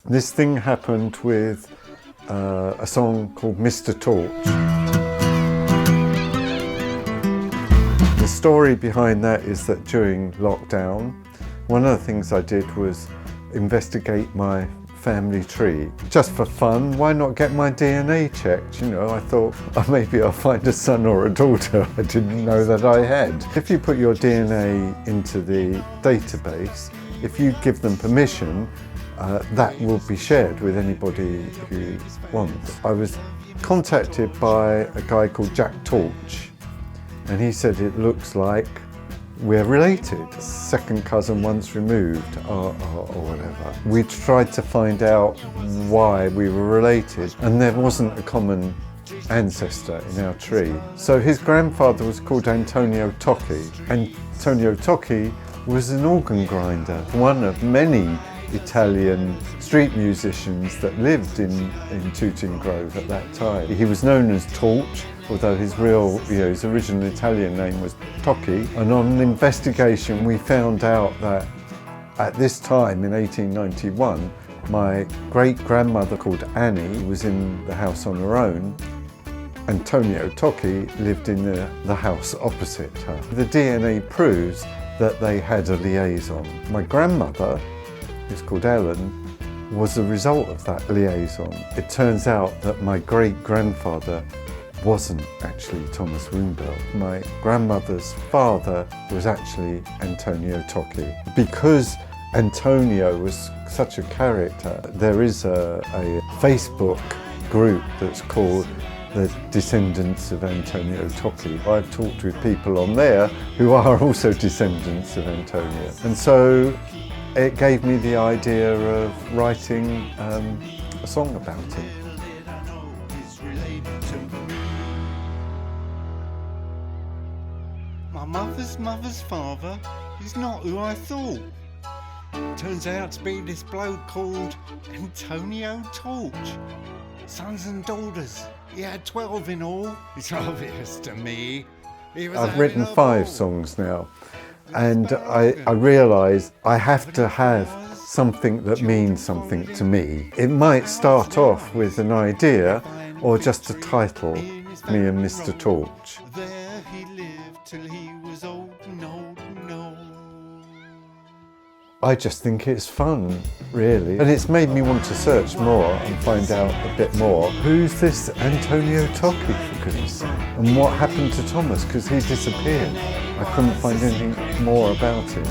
This thing happened with a song called Mr Torch. The story behind that is that during lockdown, one of the things I did was investigate my family tree. Just for fun, why not get my DNA checked? You know, I thought, oh, maybe I'll find a son or a daughter I didn't know that I had. If you put your DNA into the database, if you give them permission, that will be shared with anybody who wants. I was contacted by a guy called Jack Torch, and he said it looks like we're related. Second cousin once removed, or whatever. We tried to find out why we were related, and there wasn't a common ancestor in our tree. So his grandfather was called Antonio Tocchi. Antonio Tocchi was an organ grinder, one of many Italian street musicians that lived in Tooting Grove at that time. He was known as Torch, although his his original Italian name was Tocchi. And on an investigation, we found out that at this time, in 1891, my great-grandmother called Annie was in the house on her own. Antonio Tocchi lived in the house opposite her. The DNA proves that they had a liaison. My grandmother, who's called Ellen, was a result of that liaison. It turns out that my great-grandfather wasn't actually Thomas Wimble. My grandmother's father was actually Antonio Tocchi. Because Antonio was such a character, there is a Facebook group that's called the Descendants of Antonio Tocchi. I've talked with people on there who are also descendants of Antonio. And so it gave me the idea of writing a song about him. My mother's father is not who I thought. Turns out to be this bloke called Antonio Torch. Sons and daughters, he had 12 in all. It's obvious to me. I've written 5 songs now, and I realised I have to have something that means something to me. It might start off with an idea or just a title, me and Mr Torch. There he lived till he was old and old and old. I just think it's fun, really. And it's made me want to search more and find out a bit more. Who's this Antonio Tocchi, for goodness sake? And what happened to Thomas, because he disappeared. I couldn't find anything more about him.